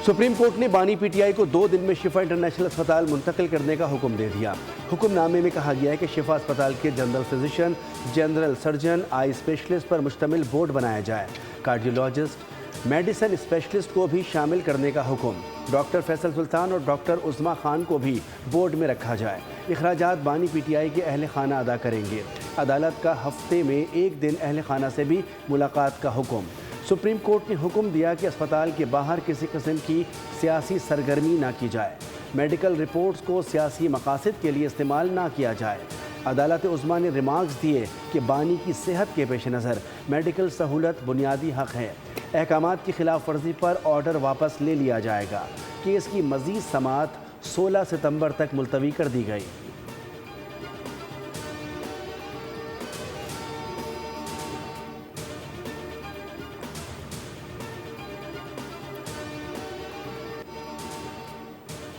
Supreme court نے بانی پی T آئی کو 2 دن میں شفا انٹرنیشنل اسپتال منتقل کرنے کا حکم دے دیا۔ حکم نامے میں کہا گیا ہے کہ شفا اسپتال کے جنرل فزیشین، جنرل سرجن، آئی اسپیشلسٹ پر مشتمل بورڈ بنایا جائے۔ کارڈیولوجسٹ، میڈیسن اسپیشلسٹ کو بھی شامل کرنے کا حکم۔ ڈاکٹر فیصل سلطان اور ڈاکٹر عظمیٰ خان کو بھی بورڈ میں رکھا جائے۔ اخراجات بانی پی ٹی آئی کے اہل خانہ ادا کریں گے۔ عدالت کا ہفتے میں 1 دن اہل خانہ سے بھی ملاقات کا حکم۔ سپریم کورٹ نے حکم دیا کہ اسپتال کے باہر کسی قسم کی سیاسی سرگرمی نہ کی جائے۔ میڈیکل رپورٹس کو سیاسی مقاصد کے لیے استعمال نہ کیا جائے۔ عدالت عظمیٰ نے ریمارکس دیے کہ بانی کی صحت کے پیش نظر میڈیکل سہولت بنیادی حق ہے۔ احکامات کی خلاف ورزی پر آرڈر واپس لے لیا جائے گا۔ کیس کی مزید سماعت 16 ستمبر تک ملتوی کر دی گئی۔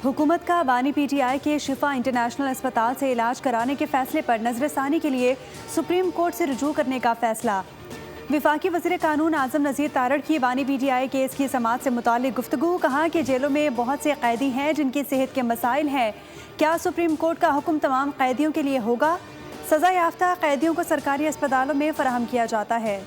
حکومت کا بانی پی ٹی آئی کے شفا انٹرنیشنل اسپتال سے علاج کرانے کے فیصلے پر نظر ثانی کے لیے سپریم کورٹ سے رجوع کرنے کا فیصلہ۔ وفاقی وزیر قانون اعظم نذیر تارڑ کی بانی پی ٹی آئی کیس کی سماعت سے متعلق گفتگو۔ کہا کہ جیلوں میں بہت سے قیدی ہیں جن کی صحت کے مسائل ہیں۔ کیا سپریم کورٹ کا حکم تمام قیدیوں کے لیے ہوگا؟ سزا یافتہ قیدیوں کو سرکاری اسپتالوں میں فراہم کیا جاتا ہے۔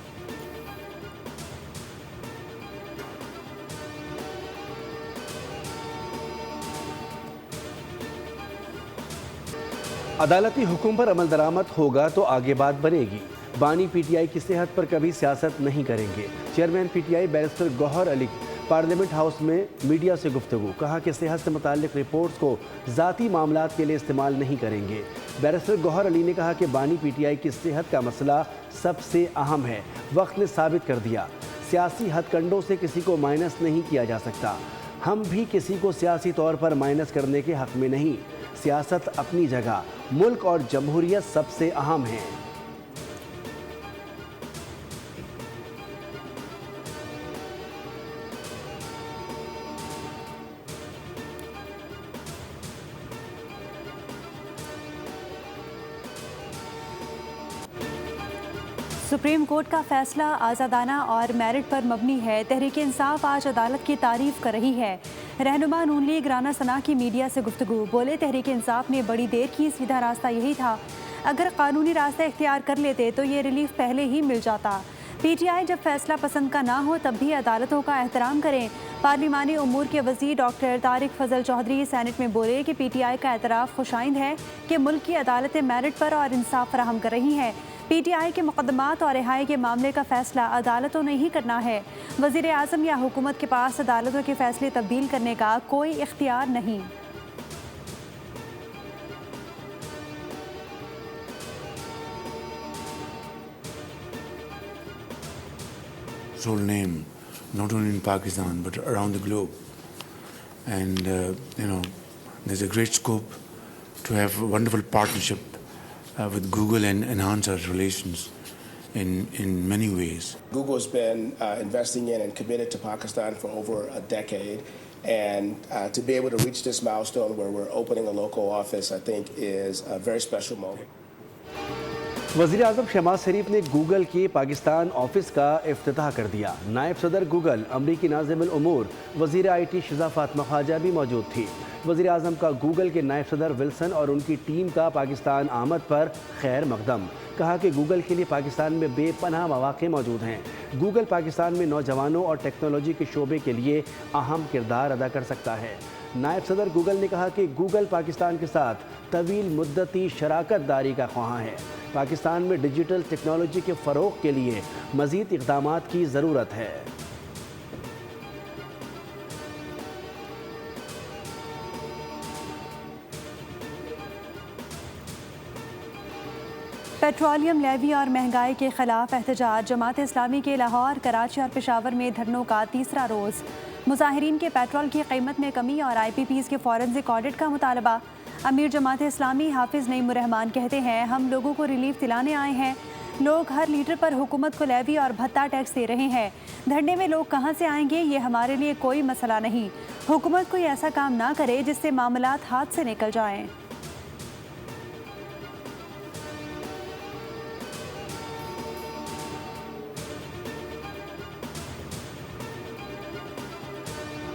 عدالتی حکم پر عمل درآمد ہوگا تو آگے بات بنے گی۔ بانی پی ٹی آئی کی صحت پر کبھی سیاست نہیں کریں گے۔ Chairman P T I barrister Gohar Ali parliament house میں میڈیا سے گفتگو۔ کہا کہ صحت سے متعلق رپورٹس کو ذاتی معاملات کے لیے استعمال نہیں کریں گے۔ بیرسٹر گوہر علی نے کہا کہ بانی پی ٹی آئی کی صحت کا مسئلہ سب سے اہم ہے۔ وقت نے ثابت کر دیا، سیاسی ہتھ کنڈوں سے کسی کو مائنس نہیں کیا جا سکتا۔ ہم بھی کسی کو سیاسی طور پر مائنس کرنے کے حق میں نہیں۔ سیاست اپنی جگہ، ملک اور جمہوریت سب سے اہم ہے۔ سپریم کورٹ کا فیصلہ آزادانہ اور میرٹ پر مبنی ہے۔ تحریک انصاف آج عدالت کی تعریف کر رہی ہے۔ رہنما نون لیگ رانا ثنا کی میڈیا سے گفتگو۔ بولے تحریک انصاف نے بڑی دیر کی، سیدھا راستہ یہی تھا۔ اگر قانونی راستہ اختیار کر لیتے تو یہ ریلیف پہلے ہی مل جاتا۔ پی ٹی آئی جب فیصلہ پسند کا نہ ہو تب بھی عدالتوں کا احترام کریں۔ پارلیمانی امور کے وزیر ڈاکٹر طارق فضل چودھری سینٹ میں بولے کہ پی ٹی آئی کا اعتراف خوشائند ہے کہ ملک کی عدالتیں میرٹ پر اور انصاف فراہم کر رہی ہیں۔ پی ٹی آئی کے مقدمات اور رہائی کے معاملے کا فیصلہ عدالتوں نے ہی کرنا ہے۔ وزیر اعظم یا حکومت کے پاس عدالتوں کے فیصلے تبدیل کرنے کا کوئی اختیار نہیں۔ Whole name, not only in Pakistan but around the globe, and there's a great scope to have a wonderful partnership with Google and enhance our relations in many ways. Google's been investing in and committed to Pakistan for over a decade, and to be able to reach this milestone where we're opening a local office, I think is a very special moment. وزیر اعظم شہباز شریف نے Google کے Pakistan office کا افتتاح کر دیا۔ نائب صدر Google, امریکی ناظم الامور وزیر آئی ٹی شزا فاطمہ خواجہ بھی موجود تھی۔ وزیر اعظم کا گوگل کے نائب صدر ولسن اور ان کی ٹیم کا پاکستان آمد پر خیر مقدم۔ کہا کہ گوگل کے لیے پاکستان میں بے پناہ مواقع موجود ہیں۔ گوگل پاکستان میں نوجوانوں اور ٹیکنالوجی کے شعبے کے لیے اہم کردار ادا کر سکتا ہے۔ نائب صدر گوگل نے کہا کہ گوگل پاکستان کے ساتھ طویل مدتی شراکت داری کا خواہاں ہے۔ پاکستان میں ڈیجیٹل ٹیکنالوجی کے فروغ کے لیے مزید اقدامات کی ضرورت ہے۔ پیٹرولیم لیوی اور مہنگائی کے خلاف احتجاج۔ جماعت اسلامی کے لاہور، کراچی اور پشاور میں دھرنوں کا تیسرا روز۔ مظاہرین کے پیٹرول کی قیمت میں کمی اور آئی پی پیز کے فورنزک آڈٹ کا مطالبہ۔ امیر جماعت اسلامی حافظ نعیم الرحمان کہتے ہیں، ہم لوگوں کو ریلیف دلانے آئے ہیں۔ لوگ ہر لیٹر پر حکومت کو لیوی اور بھتہ ٹیکس دے رہے ہیں۔ دھرنے میں لوگ کہاں سے آئیں گے، یہ ہمارے لیے کوئی مسئلہ نہیں۔ حکومت کوئی ایسا کام نہ کرے جس سے معاملات ہاتھ سے نکل جائیں۔